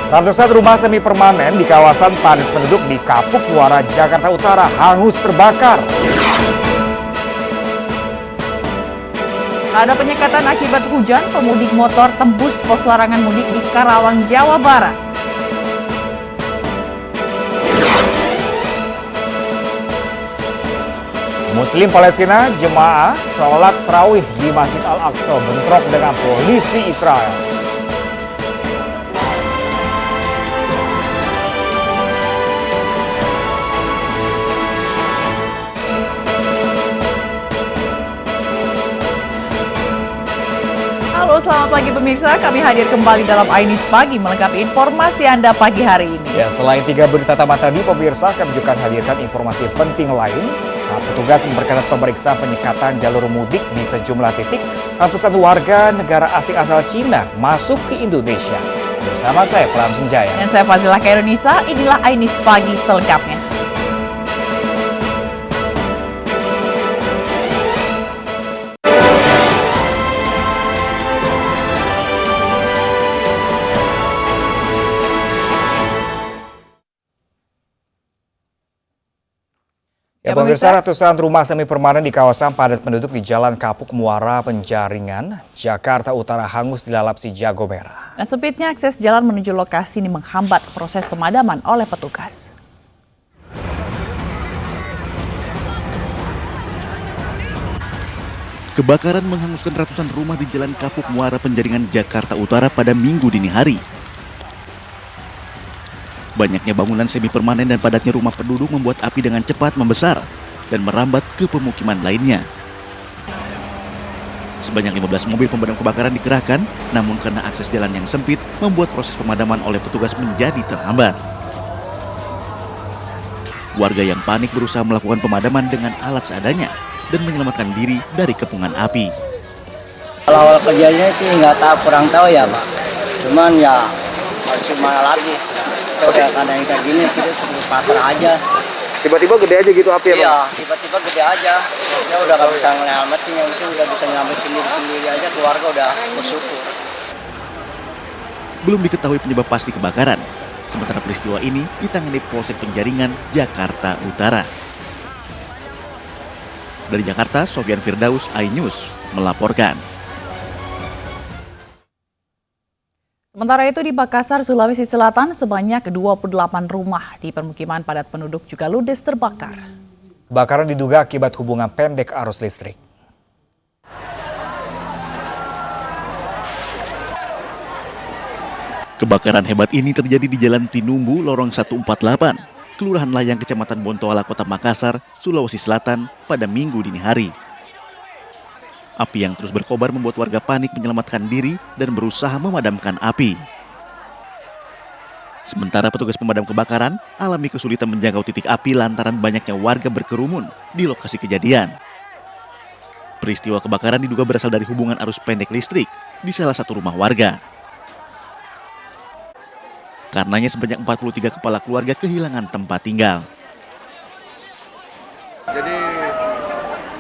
Ratusan rumah semi permanen di kawasan padat penduduk di Kapuk Muara, Jakarta Utara hangus terbakar. Ada penyekatan akibat hujan, pemudik motor tembus pos larangan mudik di Karawang, Jawa Barat. Muslim Palestina jemaah sholat tarawih di Masjid Al-Aqsa bentrok dengan polisi Israel. Halo, selamat pagi pemirsa. Kami hadir kembali dalam iNews Pagi melengkapi informasi Anda pagi hari ini. Ya, selain 3 berita utama tadi, pemirsa kami juga hadirkan informasi penting lain. Petugas memperketat pemeriksaan penyekatan jalur mudik di sejumlah titik. Ratusan warga negara asing asal Cina masuk ke Indonesia. Bersama saya, Pram Senjaya. Dan saya Fazilah Khairunisa, inilah iNews Pagi selengkapnya. Ya, pemirsa, ratusan rumah semi permanen di kawasan padat penduduk di Jalan Kapuk Muara, Penjaringan, Jakarta Utara hangus dilalap si jago merah. Dan sempitnya akses jalan menuju lokasi ini menghambat proses pemadaman oleh petugas. Kebakaran menghanguskan ratusan rumah di Jalan Kapuk Muara, Penjaringan, Jakarta Utara pada Minggu dini hari. Banyaknya bangunan semi permanen dan padatnya rumah penduduk membuat api dengan cepat membesar dan merambat ke pemukiman lainnya. Sebanyak 15 mobil pemadam kebakaran dikerahkan, namun karena akses jalan yang sempit membuat proses pemadaman oleh petugas menjadi terhambat. Warga yang panik berusaha melakukan pemadaman dengan alat seadanya dan menyelamatkan diri dari kepungan api. Kalau awal kejadiannya sih kurang tahu ya Pak. Cuman ya harus mana lagi. Kita udah keadaan kayak gini, kita suruh pasar aja. Tiba-tiba gede aja gitu api ya, Bang? Iya, tiba-tiba gede aja. Ya udah nggak bisa nyelamatin, yang penting udah bisa nyelamatin diri sendiri aja, keluarga udah bersyukur. Belum diketahui penyebab pasti kebakaran. Sementara peristiwa ini ditangani Polsek Penjaringan, Jakarta Utara. Dari Jakarta, Sofyan Firdaus, iNews melaporkan. Sementara itu di Makassar, Sulawesi Selatan, sebanyak 28 rumah di permukiman padat penduduk juga ludes terbakar. Kebakaran diduga akibat hubungan pendek arus listrik. Kebakaran hebat ini terjadi di Jalan Tinumbu, Lorong 148, Kelurahan Layang, Kecamatan Bontoala, Kota Makassar, Sulawesi Selatan pada Minggu dini hari. Api yang terus berkobar membuat warga panik menyelamatkan diri dan berusaha memadamkan api. Sementara petugas pemadam kebakaran alami kesulitan menjangkau titik api lantaran banyaknya warga berkerumun di lokasi kejadian. Peristiwa kebakaran diduga berasal dari hubungan arus pendek listrik di salah satu rumah warga. Karenanya sebanyak 43 kepala keluarga kehilangan tempat tinggal. Jadi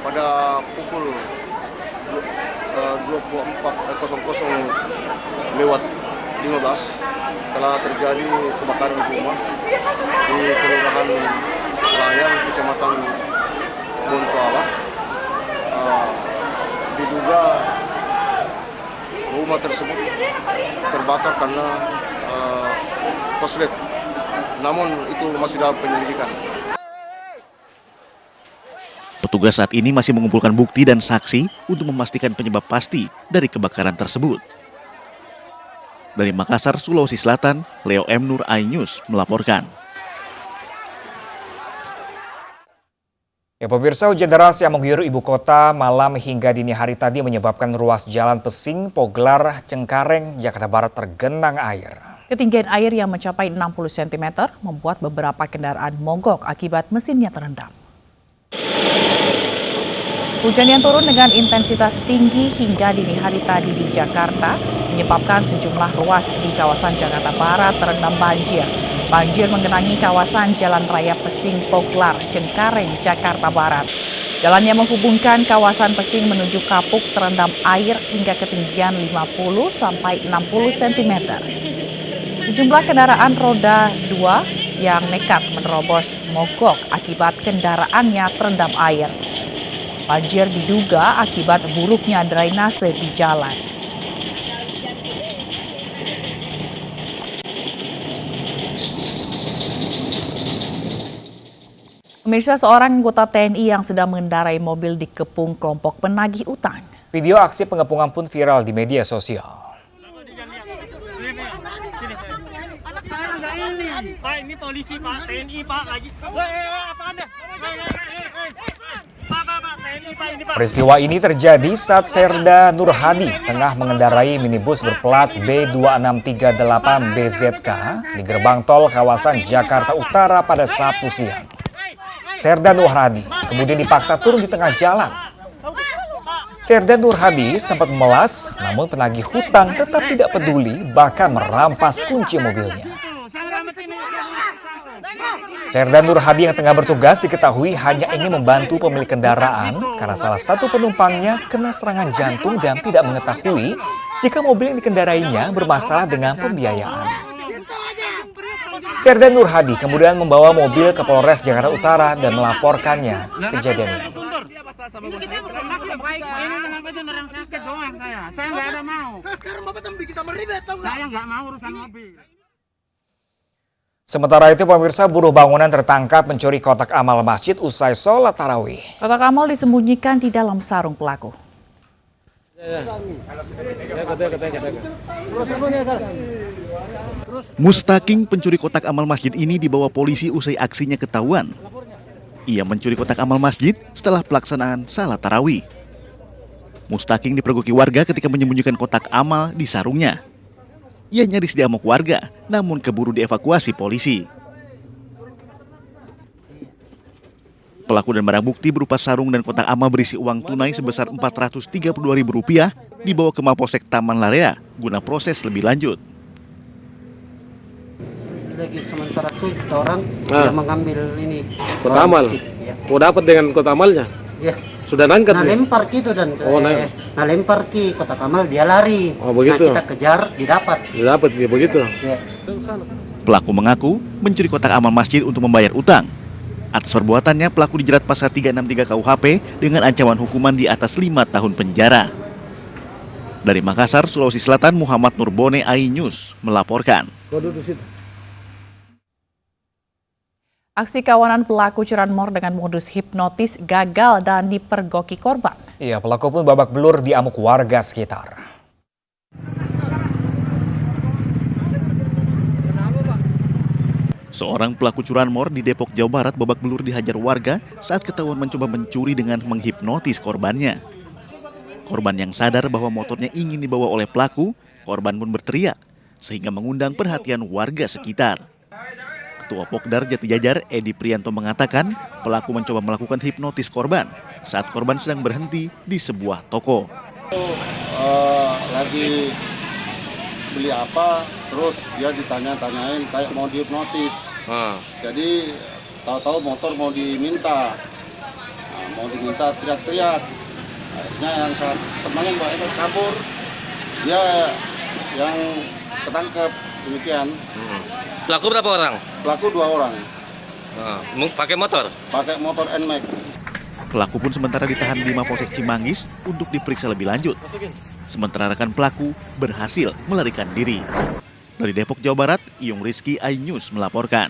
pada pukul 24.00 telah terjadi kebakaran rumah di Kelurahan Layang, Kecamatan Bontoala. Diduga rumah tersebut terbakar karena korslet, namun itu masih dalam penyelidikan. Petugas saat ini masih mengumpulkan bukti dan saksi untuk memastikan penyebab pasti dari kebakaran tersebut. Dari Makassar, Sulawesi Selatan, Leo M. Nur, iNews melaporkan. Ya, pemirsa, hujan deras yang mengguyur ibu kota malam hingga dini hari tadi menyebabkan ruas jalan Pesing, Poglar, Cengkareng, Jakarta Barat tergenang air. Ketinggian air yang mencapai 60 cm membuat beberapa kendaraan mogok akibat mesinnya terendam. Hujan yang turun dengan intensitas tinggi hingga dini hari tadi di Jakarta menyebabkan sejumlah ruas di kawasan Jakarta Barat terendam banjir. Banjir menggenangi kawasan Jalan Raya Pesing Poglar, Cengkareng, Jakarta Barat. Jalan yang menghubungkan kawasan Pesing menuju Kapuk terendam air hingga ketinggian 50 sampai 60 cm. Sejumlah kendaraan roda 2 yang nekat menerobos mogok akibat kendaraannya terendam air. Banjir diduga akibat buruknya drainase di jalan. Pemirsa, seorang anggota TNI yang sedang mengendarai mobil dikepung kelompok penagih utang. Video aksi pengepungan pun viral di media sosial. Pak, ini polisi Pak, TNI Pak, lagi. Apa Anda? Pak, TNI Pak, ini Pak. Peristiwa ini terjadi saat Serda Nurhadi tengah mengendarai minibus berplat B2638BZK di gerbang tol kawasan Jakarta Utara pada Sabtu siang. Serda Nurhadi kemudian dipaksa turun di tengah jalan. Serda Nurhadi sempat memelas, namun penagih hutang tetap tidak peduli, bahkan merampas kunci mobilnya. Serda Nurhadi yang tengah bertugas diketahui hanya ingin membantu pemilik kendaraan karena salah satu penumpangnya kena serangan jantung dan tidak mengetahui jika mobil yang dikendarainya bermasalah dengan pembiayaan. Serda Nurhadi kemudian membawa mobil ke Polres Jakarta Utara dan melaporkannya kejadian ini. Saya nggak ada mau. Sekarang Bapak kita meribet, tahu nggak? Saya nggak mau urusan mobil. Sementara itu, pemirsa, buruh bangunan tertangkap mencuri kotak amal masjid usai sholat tarawih. Kotak amal disembunyikan di dalam sarung pelaku. Mustaking pencuri kotak amal masjid ini dibawa polisi usai aksinya ketahuan. Ia mencuri kotak amal masjid setelah pelaksanaan salat tarawih. Mustaking dipergoki warga ketika menyembunyikan kotak amal di sarungnya. Ia nyaris diamuk warga, namun keburu dievakuasi polisi. Pelaku dan barang bukti berupa sarung dan kotak amal berisi uang tunai sebesar Rp432.000 dibawa ke Mapolsek Taman Larea guna proses lebih lanjut. Lagi sementara kita orang yang mengambil ini kotak amal. Ya. Kau dapat dengan kotak amalnya? Ya. Sudah nangkat? Nah lempar gitu dan lempar ki kotak amal dia lari. Oh begitu. Nah, kita kejar didapat. Didapat dia begitu. Ya. Pelaku mengaku mencuri kotak amal masjid untuk membayar utang. Atas perbuatannya, pelaku dijerat pasal 363 KUHP dengan ancaman hukuman di atas 5 tahun penjara. Dari Makassar, Sulawesi Selatan, Muhammad Nurbone, iNews melaporkan. Aksi kawanan pelaku curanmor dengan modus hipnotis gagal dan dipergoki korban. Iya, pelaku pun babak belur diamuk warga sekitar. Seorang pelaku curanmor di Depok, Jawa Barat babak belur dihajar warga saat ketahuan mencoba mencuri dengan menghipnotis korbannya. Korban yang sadar bahwa motornya ingin dibawa oleh pelaku, korban pun berteriak sehingga mengundang perhatian warga sekitar. Ketua Pokdar Jati Jajar, Edi Prianto, mengatakan pelaku mencoba melakukan hipnotis korban saat korban sedang berhenti di sebuah toko. Lagi beli apa, terus dia ditanya-tanyain kayak mau dihipnotis. Jadi tahu-tahu motor mau diminta, mau diminta teriak-teriak. Akhirnya yang saat temannya yang kabur, dia yang ketangkep demikian. Pelaku berapa orang? Pelaku 2 orang. Pakai motor? Pakai motor NMAX. Pelaku pun sementara ditahan di Mapolsek Cimanggis untuk diperiksa lebih lanjut. Sementara rekan pelaku berhasil melarikan diri. Dari Depok, Jawa Barat, Iyung Rizky, iNews melaporkan.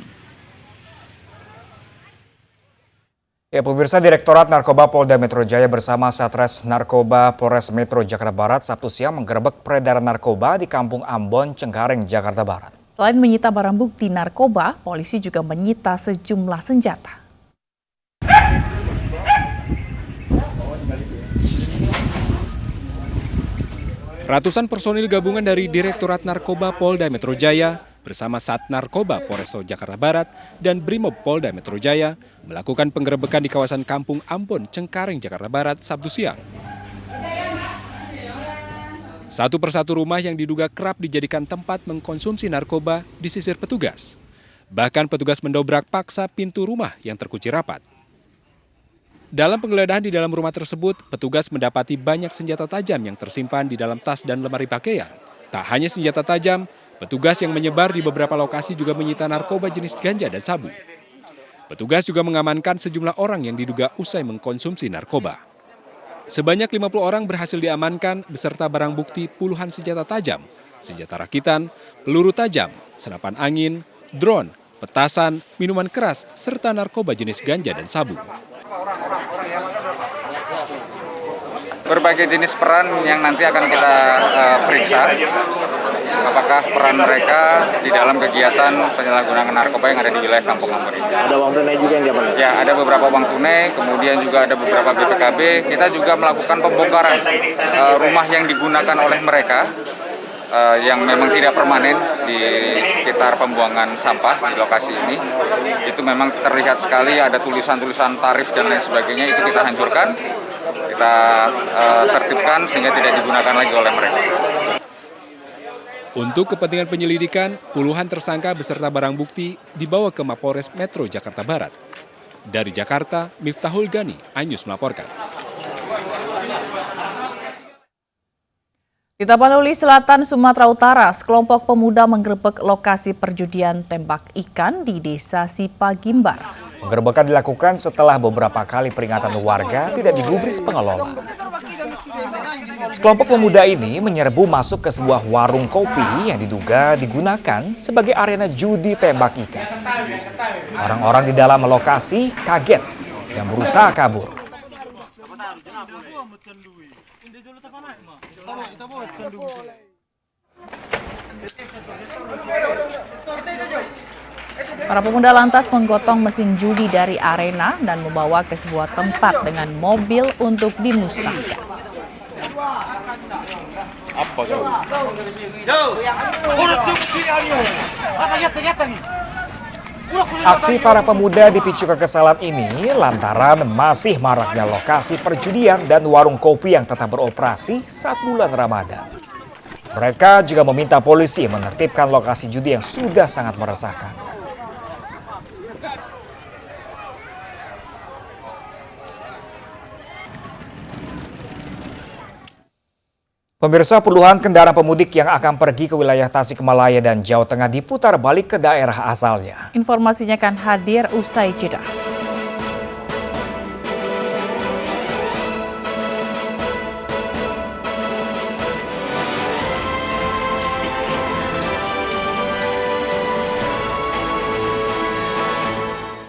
Ya, pemirsa, Direktorat Narkoba Polda Metro Jaya bersama Satres Narkoba Polres Metro Jakarta Barat Sabtu siang menggerebek peredaran narkoba di Kampung Ambon, Cengkareng, Jakarta Barat. Selain menyita barang bukti narkoba, polisi juga menyita sejumlah senjata. Ratusan personil gabungan dari Direktorat Narkoba Polda Metro Jaya bersama Sat Narkoba Polresto Jakarta Barat dan Brimob Polda Metro Jaya melakukan penggerebekan di kawasan Kampung Ambon, Cengkareng, Jakarta Barat Sabtu siang. Satu persatu rumah yang diduga kerap dijadikan tempat mengkonsumsi narkoba disisir petugas. Bahkan petugas mendobrak paksa pintu rumah yang terkunci rapat. Dalam penggeledahan di dalam rumah tersebut, petugas mendapati banyak senjata tajam yang tersimpan di dalam tas dan lemari pakaian. Tak hanya senjata tajam, Petugas yang menyebar di beberapa lokasi juga menyita narkoba jenis ganja dan sabu. Petugas juga mengamankan sejumlah orang yang diduga usai mengkonsumsi narkoba. Sebanyak 50 orang berhasil diamankan beserta barang bukti puluhan senjata tajam, senjata rakitan, peluru tajam, senapan angin, drone, petasan, minuman keras, serta narkoba jenis ganja dan sabu. Berbagai jenis peran yang nanti akan kita periksa, apakah peran mereka di dalam kegiatan penyalahgunaan narkoba yang ada di wilayah Kampung Ambon ini. Ada uang tunai juga yang diamankan? Ya, ada beberapa uang tunai, kemudian juga ada beberapa BPKB. Kita juga melakukan pembongkaran rumah yang digunakan oleh mereka, yang memang tidak permanen di sekitar pembuangan sampah di lokasi ini. Itu memang terlihat sekali ada tulisan-tulisan tarif dan lain sebagainya, itu kita hancurkan, kita tertibkan sehingga tidak digunakan lagi oleh mereka. Untuk kepentingan penyelidikan, puluhan tersangka beserta barang bukti dibawa ke Mapolres Metro Jakarta Barat. Dari Jakarta, Miftahul Gani, iNews melaporkan. Di Tapanuli Selatan, Sumatera Utara, sekelompok pemuda menggerebek lokasi perjudian tembak ikan di Desa Sipagimbar. Penggerebekan dilakukan setelah beberapa kali peringatan warga tidak digubris pengelola. Sekelompok pemuda ini menyerbu masuk ke sebuah warung kopi yang diduga digunakan sebagai arena judi tembak ikan. Orang-orang di dalam lokasi kaget dan berusaha kabur. Para pemuda lantas menggotong mesin judi dari arena dan membawa ke sebuah tempat dengan mobil untuk dimusnahkan. Apa kau? Aksi para pemuda dipicu kekesalan ini lantaran masih maraknya lokasi perjudian dan warung kopi yang tetap beroperasi saat bulan Ramadan. Mereka juga meminta polisi menertibkan lokasi judi yang sudah sangat meresahkan. Pemirsa, puluhan kendaraan pemudik yang akan pergi ke wilayah Tasikmalaya dan Jawa Tengah diputar balik ke daerah asalnya. Informasinya akan hadir usai jeda.